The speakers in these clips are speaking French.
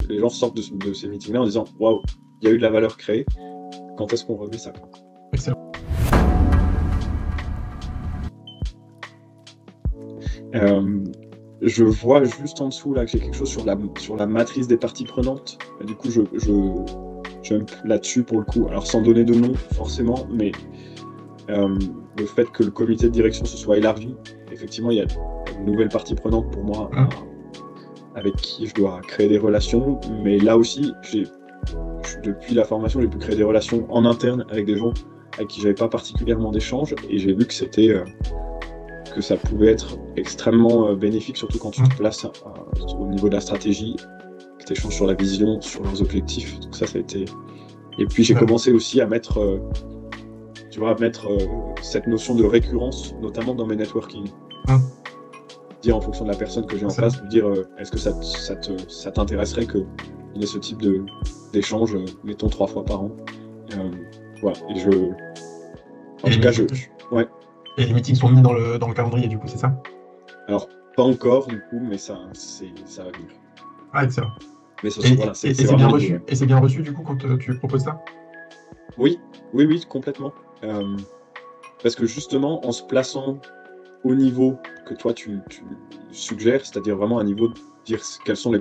les gens sortent de ces meetings-là en disant « Waouh, il y a eu de la valeur créée, quand est-ce qu'on remet ça ?» Excellent. Je vois juste en dessous là que j'ai quelque chose sur la matrice des parties prenantes. Du coup, je jump là-dessus pour le coup. Alors sans donner de nom forcément, mais le fait que le comité de direction se soit élargi, effectivement, il y a une nouvelle partie prenante pour moi avec qui je dois créer des relations. Mais là aussi, depuis la formation, j'ai pu créer des relations en interne avec des gens avec qui j'avais pas particulièrement d'échanges, et j'ai vu que que ça pouvait être extrêmement bénéfique, surtout quand tu te places au niveau de la stratégie, que tu échanges sur la vision, sur leurs objectifs. Donc ça a été... Et puis j'ai commencé aussi à mettre, cette notion de récurrence, notamment dans mes networking. Dire en fonction de la personne que j'ai en face, lui dire est-ce que ça t'intéresserait qu'il y ait ce type d'échange, mettons 3 fois par an. Voilà. Ouais. Et les meetings sont mis dans le calendrier, du coup, c'est ça? Alors, pas encore, du coup, mais ça va venir. Ah, excellent. Mais c'est bien reçu. Et c'est bien reçu, du coup, quand tu proposes ça? Oui, complètement. Parce que justement, en se plaçant au niveau que toi tu suggères, c'est-à-dire vraiment un niveau de dire quelles sont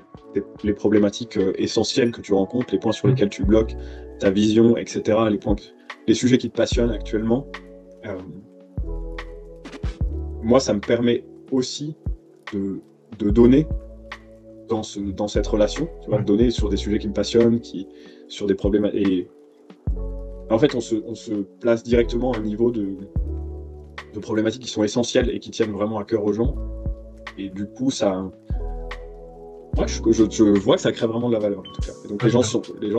les problématiques essentielles que tu rencontres, les points sur lesquels tu bloques, ta vision, etc., les sujets qui te passionnent actuellement, moi, ça me permet aussi de donner dans cette relation, tu vois, de donner sur des sujets qui me passionnent, sur des problèmes. Et en fait, on se place directement à un niveau de problématiques qui sont essentielles et qui tiennent vraiment à cœur aux gens. Et du coup, ça... Ouais, je vois que ça crée vraiment de la valeur, en tout cas. Et donc les gens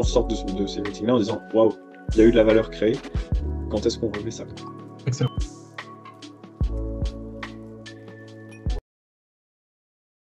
sortent de ces meetings-là en disant « Waouh, il y a eu de la valeur créée, quand est-ce qu'on remet ça ?» Excellent.